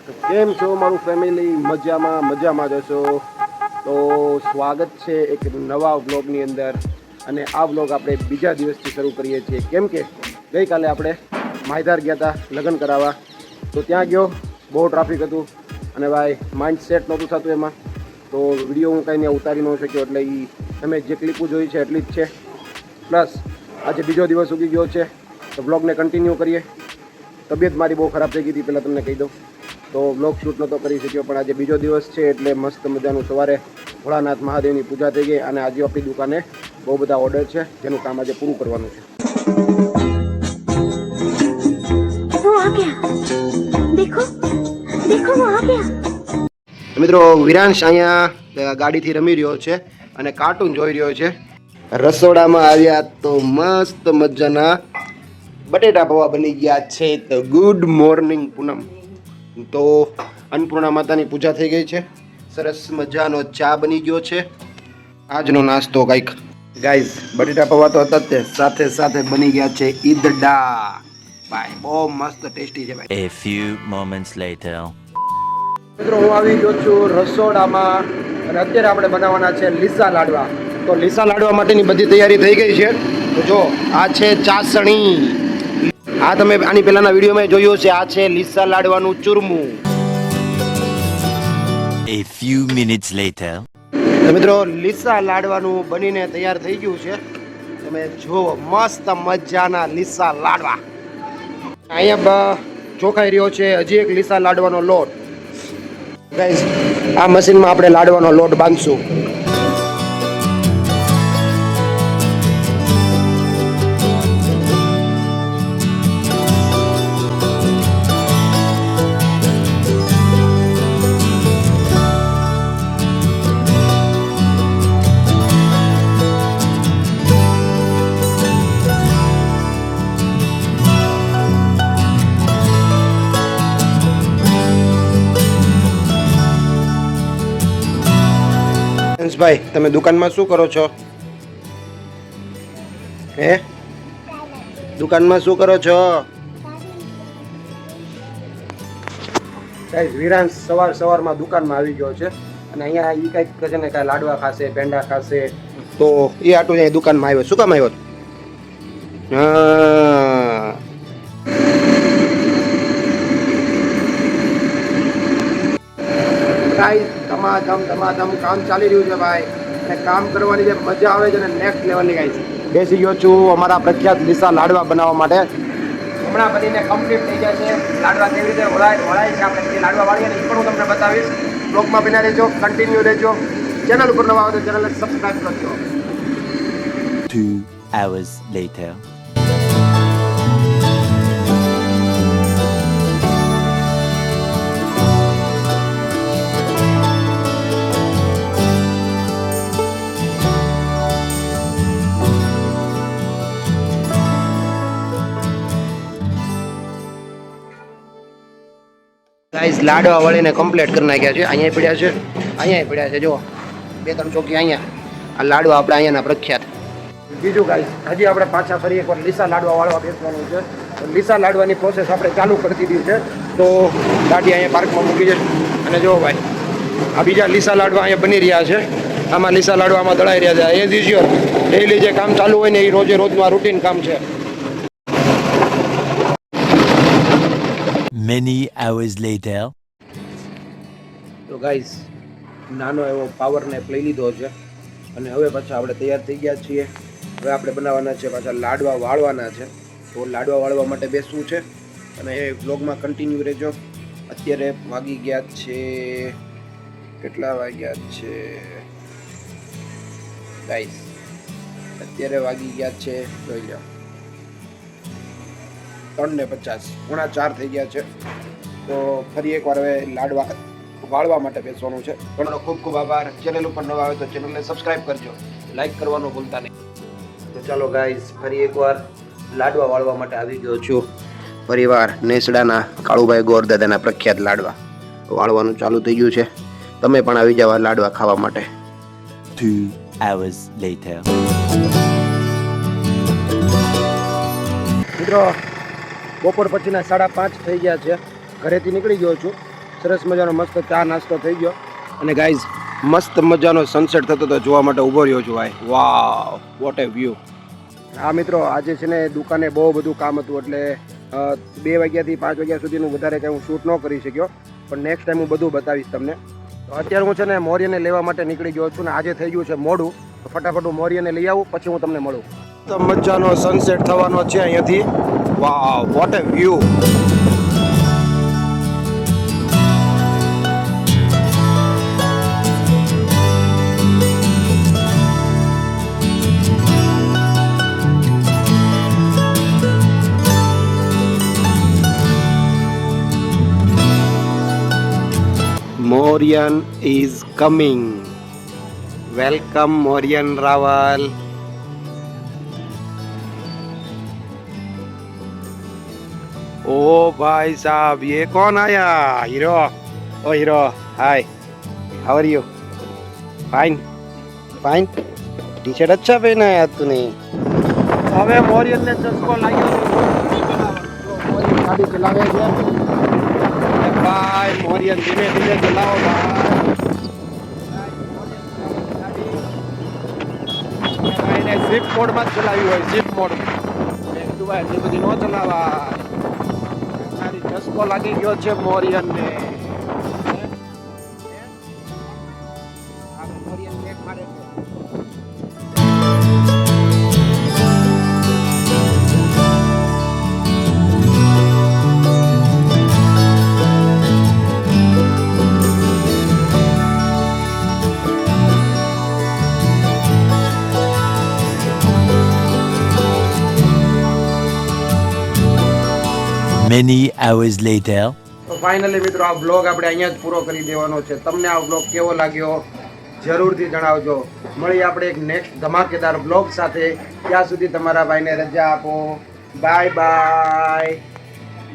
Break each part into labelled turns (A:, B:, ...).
A: તો કેમ છો મારું ફેમિલી? મજામાં જશો તો સ્વાગત છે એક નવા વ્લોગની અંદર. અને આ વ્લોગ આપણે બીજા દિવસથી શરૂ કરીએ છીએ, કેમ કે ગઈકાલે આપણે માયધાર ગયા હતા લગ્ન કરાવવા. તો ત્યાં ગયો, બહુ ટ્રાફિક હતું અને ભાઈ માઇન્ડ સેટ નહોતું થતું એમાં. તો વિડીયો હું કંઈ ઉતારી ન શક્યો, એટલે એ તમે જે ક્લિપો જોઈ છે એટલી જ છે. પ્લસ આજે બીજો દિવસ ઉગી ગયો છે, તો વ્લોગને કન્ટિન્યુ કરીએ. તબિયત મારી બહુ ખરાબ થઈ ગઈ હતી, પહેલાં તમને કહી દઉં. તો વ્લોગ શૂટ નહોતો કરી શક્યો, પણ આજે બીજો દિવસ છે એટલે મસ્ત મજાનું સવારે ભોળાનાથ મહાદેવની પૂજા થઈ ગઈ. અને આજે આપણી દુકાને બહુ બધા ઓર્ડર છે, જેનું કામ આજે પૂરું કરવાનું છે. મિત્રો, વિરાંશ અહીંયા ગાડીથી રમી રહ્યો છે અને કાર્ટૂન જોઈ રહ્યો છે. રસોડામાં આવ્યા તો મસ્ત મજાના બટેટા પૌવા બની ગયા છે. તો ગુડ મોર્નિંગ પૂનમ. તો અન્નપૂર્ણા માતાની પૂજા થઈ ગઈ છે, સરસ મજાનો ચા બની ગયો છે. આજનો નાસ્તો કંઈક ગાઈઝ બટેટા પૌવા તો હતા જ, સાથે સાથે બની ગયા છે ઈદડા. ભાઈ બહુ મસ્ત ટેસ્ટી છે ભાઈ.
B: A few moments later.
A: મિત્રો, હું આવી ગયો છું રસોડામાં અને અત્યારે આપણે બનાવવાના છે લીસા લાડવા. તો લીસા લાડવા માટેની બધી તૈયારી થઈ ગઈ છે. તો જો આ છે ચાસણી, આ તમે આની પહેલાના વિડીયોમાં જોયું છે. આ છે લીસા લાડવાનું ચૂરમું.
B: A few minutes later.
A: તો મિત્રો, લીસા લાડવાનું બનીને તૈયાર થઈ ગયું છે. તમે જુઓ, મસ્ત મજાના લીસા લાડવા. અહીંયા ચોખાઈ રહ્યો છે હજી એક લીસા લાડવાનો લોટ. ગાઈસ, આ મશીનમાં આપણે લાડવાનો લોટ બાંધશું. ભાઈ, તમે દુકાનમાં શું કરો છો? હે, દુકાનમાં શું કરો છો? ગાઈસ, વિરાંશ સવારમાં દુકાનમાં આવી ગયો છે અને અહીંયા એ કંઈક છે ને, કાંઈ લાડવા ખાશે, પેંડા ખાશે. તો એ આટલું અહીંયા દુકાનમાં આવ્યો. શું કામ આવ્યો? હા, ગાઈસ, ધમાધમ કામ ચાલી રહ્યું છે ભાઈ. અને કામ કરવાની જે મજા આવે છે ને, નેક્સ્ટ લેવલની. ગાઈસ, બેસી ગયો છું અમારા પ્રખ્યાત લીસા લાડવા બનાવવા માટે. હમણાં બધીને કમ્પ્લીટ થઈ જાય છે. લાડવા કેવી રીતે વળાય છે, આપણે જે લાડવા વાળીએ ને એ પણ હું તમને બતાવીશ. બ્લોગમાં બિના રહેજો, કન્ટિન્યુ રહેજો. ચેનલ ઉપર નવા આવો તો ચેનલને સબસ્ક્રાઈબ કરજો.
B: 2 hours later.
A: ગાઈસ, લાડવા વળીને કમ્પ્લીટ કરી નાખ્યા છે. અહીંયા પડ્યા છે, અહીંયા પડ્યા છે. જો 2-3 ચોકી અહીંયા. આ લાડવા આપણે અહીંયાના પ્રખ્યાત. બીજું ગાઈસ, હજી આપણે પાછા ફરી એકવાર લીસા લાડવા વાળવા બેસવાનું છે. તો લીસા લાડવાની પ્રોસેસ આપણે ચાલુ કરી દીધી છે. તો ગાડી અહીંયા પાર્કમાં મૂકી છે. અને જો ભાઈ, આ બીજા લીસા લાડવા અહીંયા બની રહ્યા છે. આમાં લીસા લાડવા આમાં દળાઈ રહ્યા છે. એ જ ડેઈલી જે કામ ચાલુ હોય ને, એ રોજનું આ રૂટીન કામ છે.
B: Many hours later.
A: તો ગાઈસ, નાનો એવો પાવર નેપ લઈ લીધો છે અને હવે પાછા આપણે તૈયાર થઈ ગયા છીએ. હવે આપણે બનાવવાના છે પાછા લાડવા વાળવાના છે. તો લાડવા વાળવા માટે બેસવું છે અને એ વ્લોગમાં કન્ટિન્યુ રહેજો. અત્યારે વાગી ગયા છે, કેટલા વાગ્યા છે ગાઈસ? અત્યારે વાગી ગયા છે, જોઈ લો, 3:50, 3:45 થઈ ગયા છે. તો ફરી એકવાર હવે લાડવા વાળવા માટે બેસવાનું છે. ઘણો ખૂબ ખૂબ આભાર. ચેનલ ઉપર નવા આવે તો ચેનલને સબસ્ક્રાઈબ કરજો, લાઈક કરવાનું ભૂલતા નહીં. તો ચાલો ગાઈસ, ફરી એકવાર લાડવા વાળવા માટે આવી ગયો છું. પરિવાર નેસડાના કાળુભાઈ ગોરદાદાના પ્રખ્યાત લાડવા વાળવાનું ચાલુ થઈ ગયું છે. તમે પણ આવી જાવ લાડવા ખાવા માટે.
B: 2 hours later.
A: મિત્રો, બપોર પછીના 5:30 થઈ ગયા છે. ઘરેથી નીકળી ગયો છું. સરસ મજાનો મસ્ત ચા નાસ્તો થઈ ગયો અને ગાઈઝ મસ્ત મજાનો સનસેટ થતો તો જોવા માટે ઊભો રહ્યો છું ભાઈ. વાવ, વોટ એ વ્યૂ. હા મિત્રો, આજે છે ને દુકાને બહુ બધું કામ હતું એટલે 2 વાગ્યાથી 5 વાગ્યા સુધીનું વધારે કંઈ હું શૂટ ન કરી શક્યો, પણ નેક્સ્ટ ટાઈમ હું બધું બતાવીશ તમને. તો અત્યારે હું છે ને મોરિયને લેવા માટે નીકળી ગયો છું ને આજે થઈ ગયું છે મોડું, તો ફટાફટ હું મોરિયને લઈ આવું પછી હું તમને મળું. તો મજાનો સનસેટ થવાનો છે અહીંયાથી. Wow, what a view. Morian is coming. Welcome Morian Raval. ओ भाई साहब, ये कौन आया? हीरो. ओ hero, hi. How are you? Fine. Fine. T shirt अच्छा पहना है यार तूने. હવે મોરિયન ને ચસ્કો લાગ્યો. મોરિયન ગાડી ચલાવે છે. ભાઈ મોરિયન ધીમે ધીમે ચલાવો ભાઈ. એને ઝીપ મોડમાં જ ચલાવી હોય, ઝીપ મોડમાં. ભાઈ એટલી બધી ન ચલાવા. સારી ચસ્કો લાગી ગયો છે મોરિયન ને. મોરિયન બ્રેક મારે છે.
B: Many hours later.
A: તો ફાઇનલી મિત્રો આ બ્લોગ આપણે અહીંયા જ પૂરો કરી દેવાનો છે. તમને આ બ્લોગ કેવો લાગ્યો જરૂરથી જણાવજો. મળીએ આપણે એક નેક્સ્ટ ધમાકેદાર બ્લોગ સાથે. ત્યાં સુધી તમારા ભાઈને રજા આપો. Bye bye.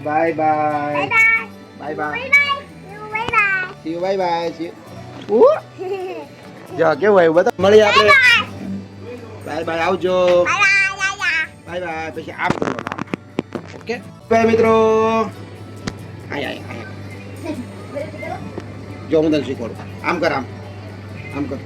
A: Bye bye. Bye bye. See you. Bye bye. See you. જા કેવું આવ્યું બતા. મળીએ આપણે. Bye bye. આવજો. Bye bye. પછી આમ કરવાનું. ઓકે બાય મિત્રો. આય આય આય. જો હું તને શીખવાડું. આમ કર, આમ આમ કર.